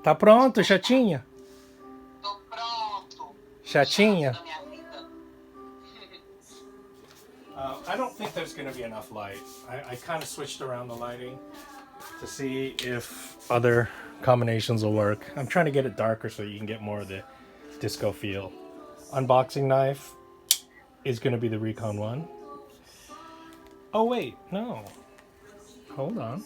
Tá pronto, chatinha? Tô pronto. Chatinha? Da minha vida. I don't think there's going to be enough light. I kind of switched around the lighting to see if other combinations will work. I'm trying to get it darker so you can get more of the disco feel. Unboxing knife is going to be the Recon one. Oh wait, no. Hold on.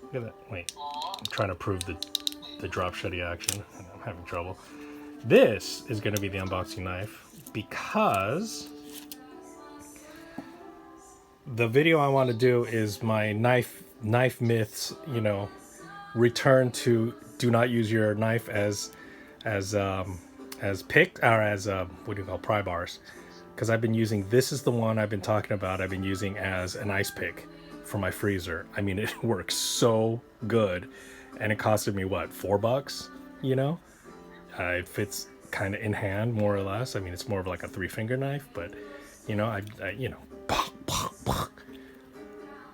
Look at that. Wait. I'm trying to prove the drop shutty action. I'm having trouble. This is going to be the unboxing knife because the video I want to do is my knife myths, you know, return to do not use your knife as pick or as what do you call pry bars, because I've been using, this is the one I've been talking about, I've been using as an ice pick for my freezer. I mean, it works so good, and it costed me what, $4, you know. It fits kind of in hand more or less. I mean, it's more of like a 3-finger knife, but you know, I you know,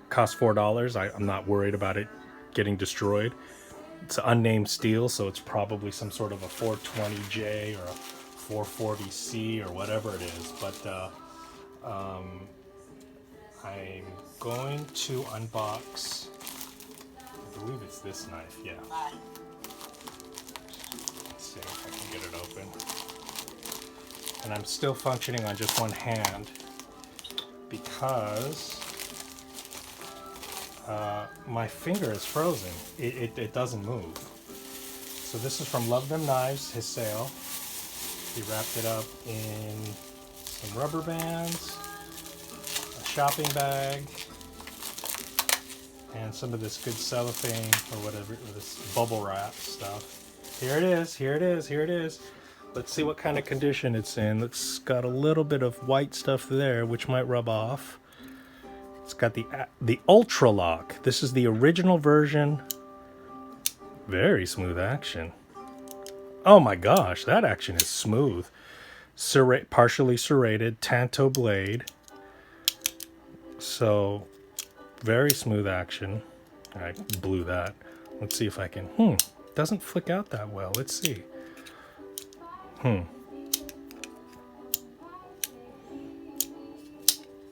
cost $4. I'm not worried about it getting destroyed. It's unnamed steel, so it's probably some sort of a 420J or a 440C or whatever it is. But I'm going to unbox, I believe it's this knife, yeah. Let's see if I can get it open. And I'm still functioning on just one hand because my finger is frozen. It doesn't move. So this is from Love Them Knives, his sale. He wrapped it up in some rubber bands, a shopping bag, and some of this good cellophane or whatever, this bubble wrap stuff. Here it is, here it is, here it is. Let's see what kind of condition it's in. It's got a little bit of white stuff there, which might rub off. It's got the Ultra Lock. This is the original version. Very smooth action. Oh my gosh, that action is smooth. Partially serrated, tanto blade. So, very smooth action. I blew that. Let's see if I can. Doesn't flick out that well. Let's see.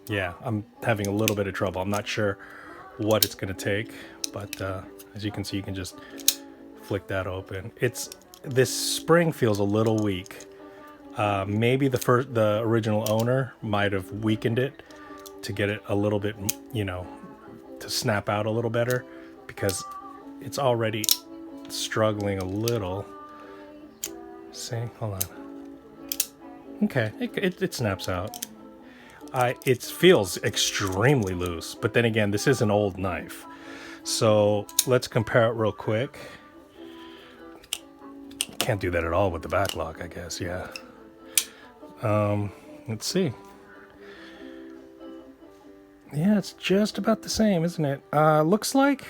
Yeah, I'm having a little bit of trouble. I'm not sure what it's going to take, but as you can see, you can just flick that open. This spring feels a little weak. Maybe the original owner might have weakened it to get it a little bit, you know, to snap out a little better, because it's already struggling a little. See, hold on. Okay, it snaps out. It feels extremely loose, but then again, this is an old knife. So let's compare it real quick. Can't do that at all with the backlock, I guess, yeah. Let's see. Yeah, it's just about the same, isn't it? Looks like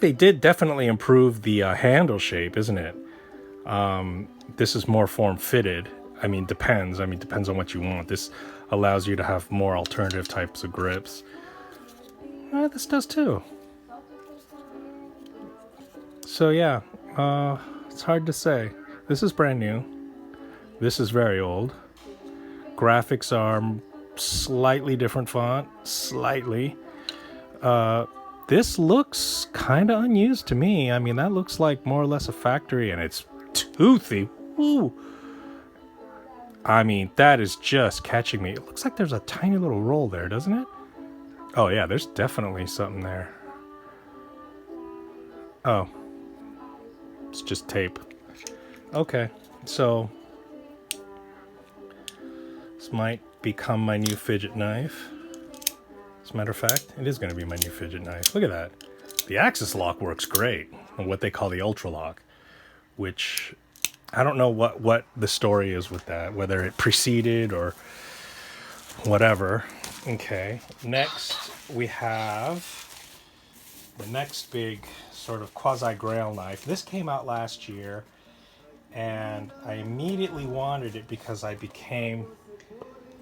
they did definitely improve the handle shape, isn't it? This is more form-fitted. I mean, depends on what you want. This allows you to have more alternative types of grips. This does too. So yeah, it's hard to say. This is brand new. This is very old. Graphics are slightly different font, slightly. This looks kind of unused to me. I mean, that looks like more or less a factory, and it's toothy. Woo! I mean, that is just catching me. It looks like there's a tiny little roll there, doesn't it? Oh yeah, there's definitely something there. Oh. It's just tape. Okay, so this might become my new fidget knife. As a matter of fact, it is going to be my new fidget knife. Look at that. The axis lock works great, and what they call the Ultra Lock, which I don't know what the story is with that, whether it preceded or whatever. Okay, next we have the next big sort of quasi-grail knife. This came out last year, and I immediately wanted it because I became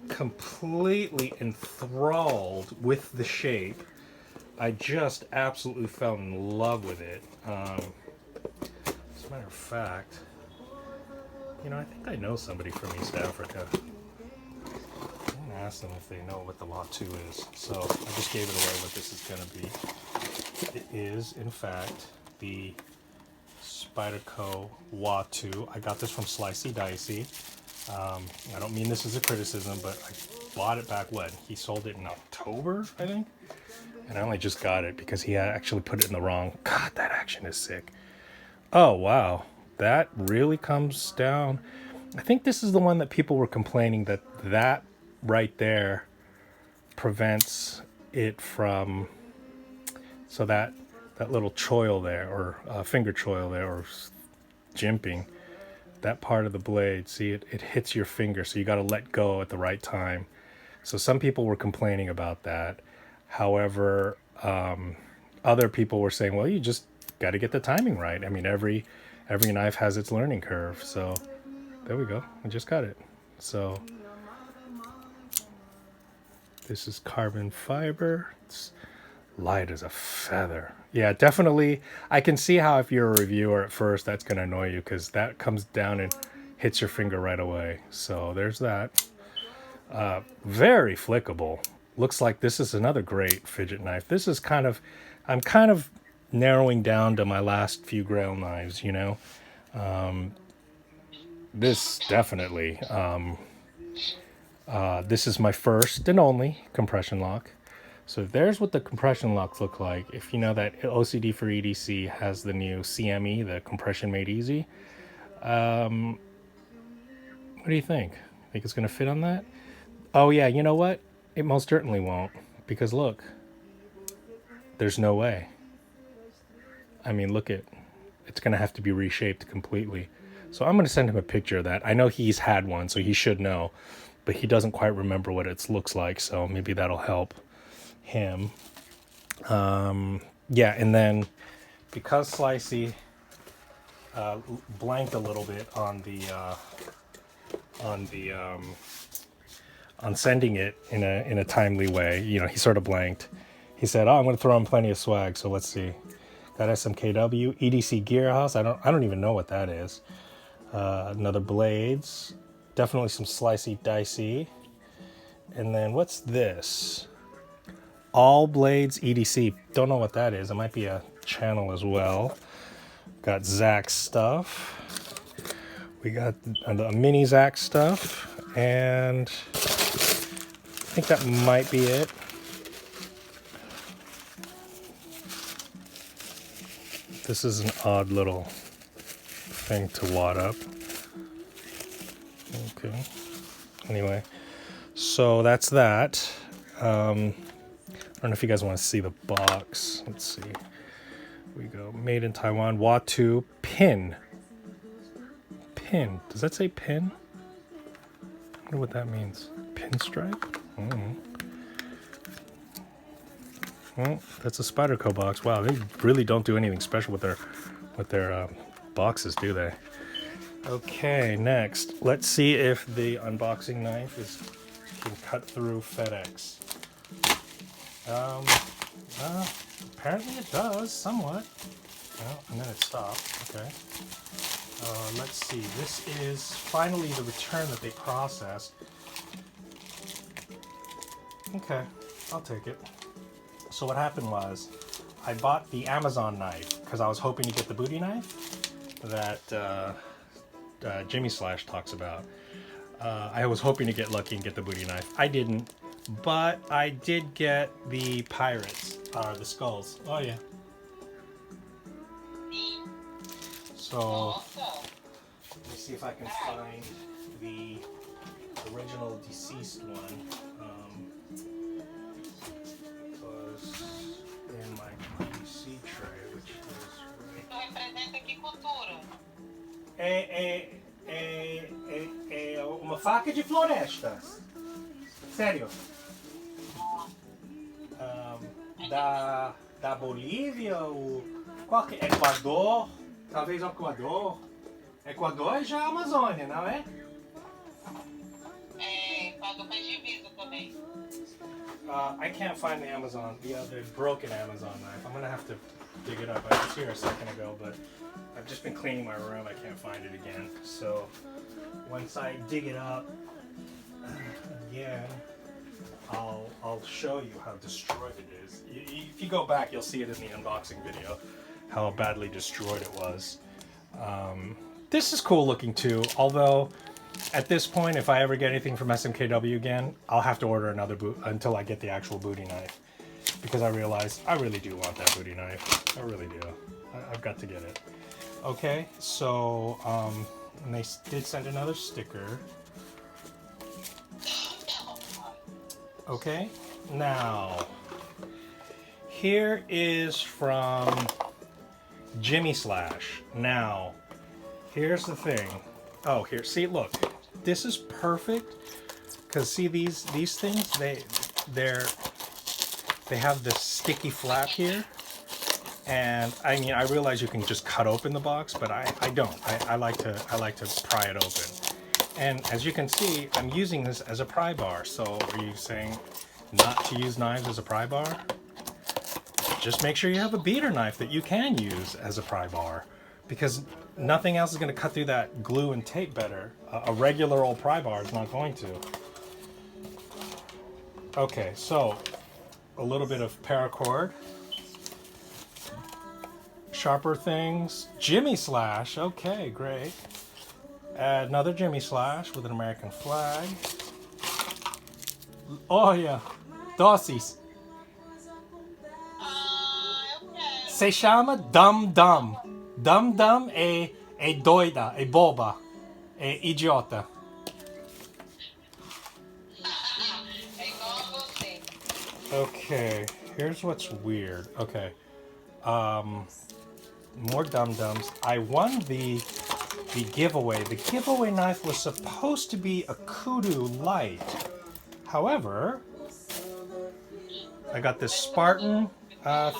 completely enthralled with the shape. I just absolutely fell in love with it. fact, you know, I think I know somebody from East Africa. I'm gonna ask them if they know what the Watu is. So I just gave it away what this is gonna be. It is, in fact, the Spyderco Watu. I got this from Slicey Dicey. I don't mean this as a criticism, but I bought it back when? He sold it in October, I think? And I only just got it because he had actually put it in the wrong. God, that action is sick. Oh, wow. That really comes down. I think this is the one that people were complaining that right there prevents it from... So that little choil there, or finger choil there, or jimping, that part of the blade, see, it hits your finger, so you got to let go at the right time. So some people were complaining about that. However, other people were saying, well, you just got to get the timing right. I mean, every knife has its learning curve. So there we go. I just got it. So this is carbon fiber. It's light as a feather. Yeah, definitely. I can see how if you're a reviewer at first, that's going to annoy you because that comes down and hits your finger right away. So there's that. Very flickable. Looks like this is another great fidget knife. This is I'm kind of narrowing down to my last few Grail knives, you know. This definitely. This is my first and only compression lock. So there's what the compression locks look like. If you know that OCD for EDC has the new CME, the compression made easy. What do you think? Think it's going to fit on that? Oh yeah, you know what? It most certainly won't. Because look, there's no way. I mean, look at, it's going to have to be reshaped completely. So I'm going to send him a picture of that. I know he's had one, so he should know. But he doesn't quite remember what it looks like, so maybe that'll help him. Yeah, and then because Slicey blanked a little bit on sending it in a timely way, you know, he sort of blanked. He said, "Oh, I'm going to throw him plenty of swag." So let's see. Got SMKW, EDC Gearhouse. I don't even know what that is. Another blades, definitely some Slicey Dicey, and then what's this? All Blades EDC. Don't know what that is. It might be a channel as well. Got Zach stuff. We got a mini Zach stuff. And I think that might be it. This is an odd little thing to wad up. Okay. Anyway, so that's that. I don't know if you guys want to see the box. Let's see. We go. Made in Taiwan. Watu pin. Pin. Does that say pin? I wonder what that means. Pinstripe? Well, that's a Spyderco box. Wow, they really don't do anything special with their boxes, do they? Okay, next. Let's see if the unboxing knife can cut through FedEx. Apparently it does, somewhat. Well, and then it stopped. Okay. Let's see. This is finally the return that they processed. Okay, I'll take it. So what happened was, I bought the Amazon knife because I was hoping to get the booty knife that Jimislash talks about. I was hoping to get lucky and get the booty knife. I didn't. But I did get the pirates, the skulls. Oh yeah. So let me see if I can find the original deceased one. It was in my PC tray, which is right. É uma faca de florestas. Sério. Da Bolívia, qual que é? Equador, talvez Equador. Equador é já a Amazônia, não é? É, Equador faz divisa também. I can't find the the broken Amazon knife. I'm gonna have to dig it up. I was here a second ago, but I've just been cleaning my room. I can't find it again. So once I dig it up again, I'll show you how destroyed it is. If you go back, you'll see it in the unboxing video, how badly destroyed it was. This is cool looking too, although at this point, if I ever get anything from SMKW again, I'll have to order another boot until I get the actual booty knife, because I realized I really do want that booty knife. I really do. I've got to get it. Okay, so and they did send another sticker. Okay, now here is from Jimislash. Now, here's the thing. Oh, here, see, look, this is perfect, because see these things, they have this sticky flap here, and I mean, I realize you can just cut open the box, but I don't. I like to pry it open. And as you can see, I'm using this as a pry bar. So are you saying not to use knives as a pry bar? Just make sure you have a beater knife that you can use as a pry bar, because nothing else is going to cut through that glue and tape better. A regular old pry bar is not going to. Okay, so a little bit of paracord. Sharper things. Jimislash. Okay, great. Another Jimislash with an American flag. Oh yeah, dosis. Se chama Dum Dum. Dum Dum é doida, é boba, é idiota. Okay, here's what's weird. Okay, more Dum Dums. I won the giveaway. The giveaway knife was supposed to be a Kudu Lite. However, I got this Spartan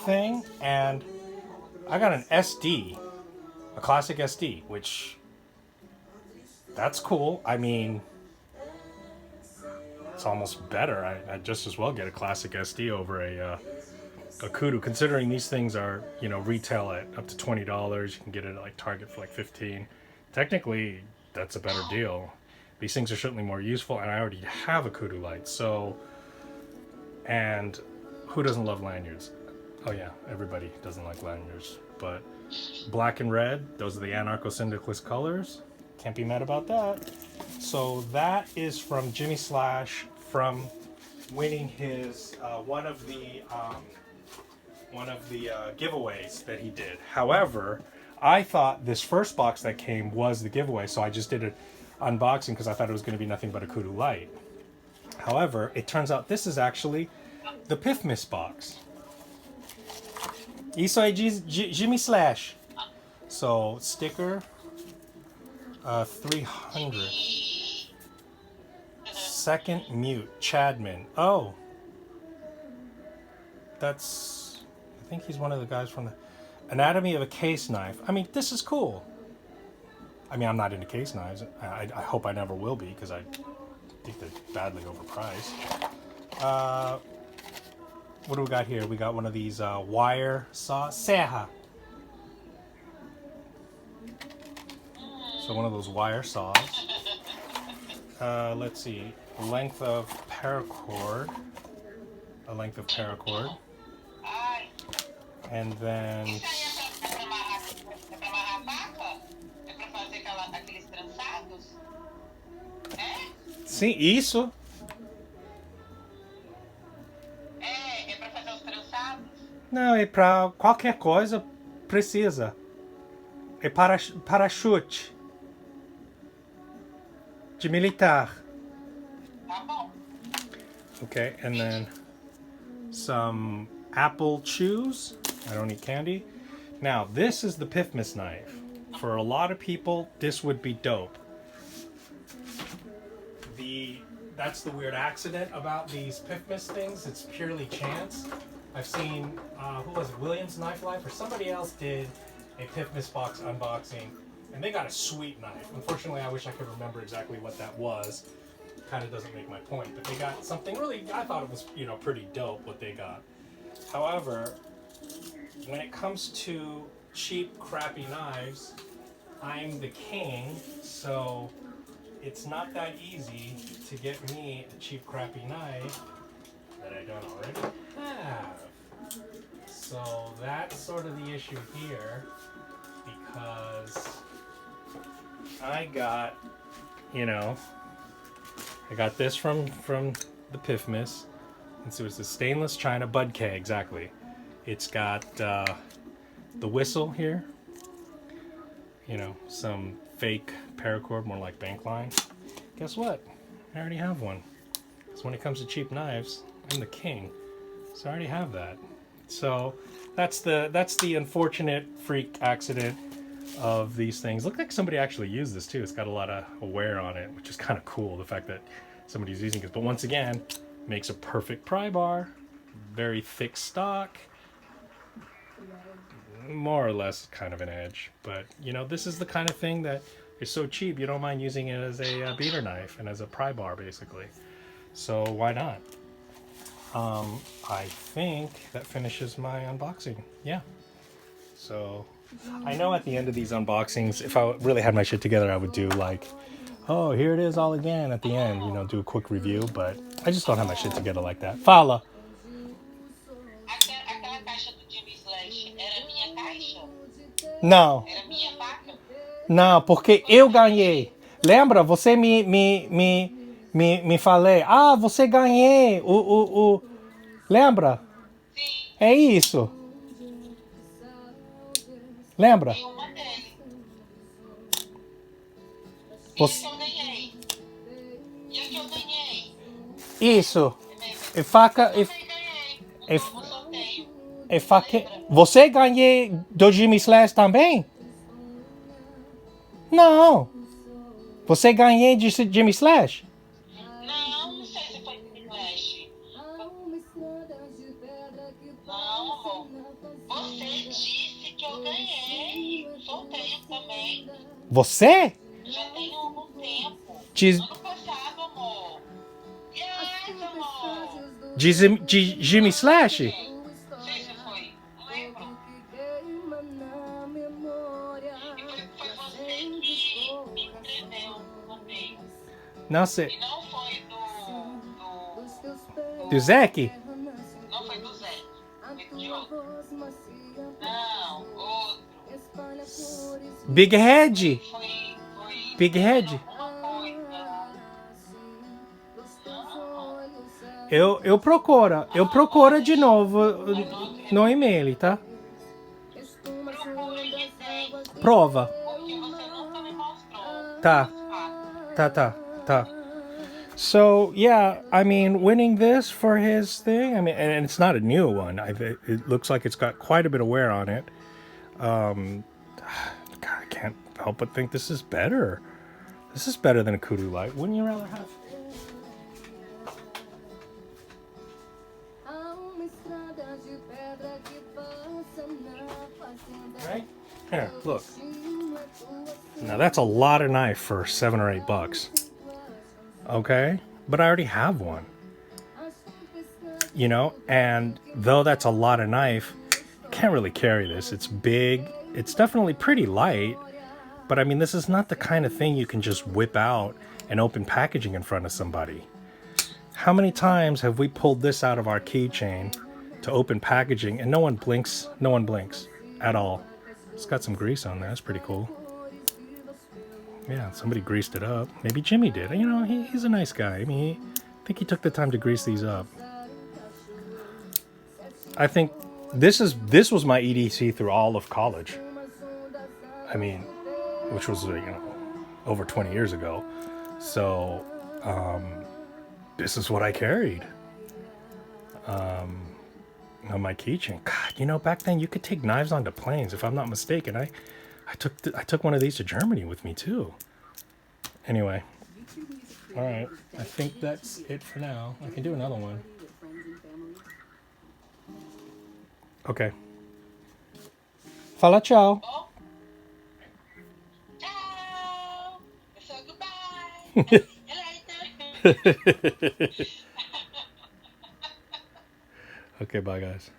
thing, and I got an SD, a classic SD, which, that's cool. I mean, it's almost better. I'd just as well get a classic SD over a Kudu, considering these things are, you know, retail at up to $20. You can get it at like Target for like $15. Technically, that's a better deal. These things are certainly more useful, and I already have a Kudu Lite, so, and who doesn't love lanyards? Oh yeah, everybody doesn't like lanyards, but black and red, those are the anarcho-syndicalist colors. Can't be mad about that. So that is from Jimislash, from winning his one of the giveaways that he did. However, I thought this first box that came was the giveaway, so I just did an unboxing because I thought it was going to be nothing but a Kudu Lite. However, it turns out this is actually the PIFmas box. Isso é Jimislash. So, sticker, 300. Second mute, Chadman. Oh. That's, I think he's one of the guys from the Anatomy of a Case Knife. I mean, this is cool. I mean, I'm not into case knives. I hope I never will be, because I think they're badly overpriced. What do we got here? We got one of these wire saw, serra. So one of those wire saws. Let's see, length of paracord. A length of paracord. And then... Sim, isso. É pra fazer os trançados? Não, é pra qualquer coisa precisa. É parachute. De militar. Tá bom. Okay, and then some apple chews. I don't eat candy. Now, this is the PIFmas knife. For a lot of people, this would be dope. That's the weird accident about these PIFmas things. It's purely chance. I've seen, who was it, Williams Knife Life, or somebody else did a PIFmas box unboxing, and they got a sweet knife. Unfortunately, I wish I could remember exactly what that was, kind of doesn't make my point. But they got something really, I thought it was, you know, pretty dope what they got. However, when it comes to cheap, crappy knives, I'm the king, so it's not that easy to get me a cheap, crappy knife that I don't already have. So that's sort of the issue here, because I got, you know, I got this from the PIFmas. And so it's a stainless china BudK, exactly. It's got the whistle here, you know, some fake paracord, more like bank line. Guess what? I already have one. So when it comes to cheap knives, I'm the king. So I already have that. So that's the unfortunate freak accident of these things. Look like somebody actually used this too. It's got a lot of wear on it, which is kind of cool, the fact that somebody's using it. But once again, makes a perfect pry bar, very thick stock, more or less kind of an edge. But you know, this is the kind of thing that is so cheap you don't mind using it as a beater knife and as a pry bar basically. So why not? I think that finishes my unboxing. Yeah. So I know at the end of these unboxings, if I really had my shit together, I would do like, oh, here it is all again at the end, you know, do a quick review, but I just don't have my shit together like that. Fala. Aquela caixa do Jimislash era minha caixa? Não. Era minha faca? Não, porque eu ganhei. Lembra? Você me falei, ah, você ganhei o... Lembra? Sim. É isso. Lembra? E uma dele. Você... E eu ganhei. E o que eu ganhei? Isso. E faca... Eu ganhei. E, No sorteio. e faca... Você ganhei do Jimislash também? Não. Você ganhei de Jimislash? Não sei se foi Jimislash. Não, amor. Você disse que eu ganhei. Sorteio também. Você? Já tem algum tempo. De Ano passado, amor. Yes, amor. Jimislash? Não sei se foi. Não lembro. E foi você que me inscreveu no meio. Não sei. E não foi Do Zeke? Não foi do Zé. Foi de outro. Não, outro. Big Head? Foi Big Head? uma coisa. Não. Eu procuro de novo no e-mail, tá? Procura que tem. Prova. Porque você nunca me mostrou. Tá. Tá. So yeah, I mean, winning this for his thing. I mean, and it's not a new one. It looks like it's got quite a bit of wear on it. God, I can't help but think this is better. This is better than a Kudu Lite. Wouldn't you rather have? Right? Here, look. Now that's a lot of knife for $7 or $8. Okay? But I already have one. You know, and though that's a lot of knife, you can't really carry this. It's big. It's definitely pretty light. But I mean, this is not the kind of thing you can just whip out and open packaging in front of somebody. How many times have we pulled this out of our keychain to open packaging and no one blinks at all? It's got some grease on there. That's pretty cool. Yeah, somebody greased it up. Maybe Jimmy did. You know, he's a nice guy. I mean, I think he took the time to grease these up. I think this was my EDC through all of college. I mean, which was, you know, over 20 years ago. So, this is what I carried on my keychain. God, you know, back then you could take knives onto planes. If I'm not mistaken, I took one of these to Germany with me too. Anyway, all right. I think that's it for now. I can do another one. Okay. Fala ciao. Oh. Ciao. So goodbye. See you later. Okay, bye guys.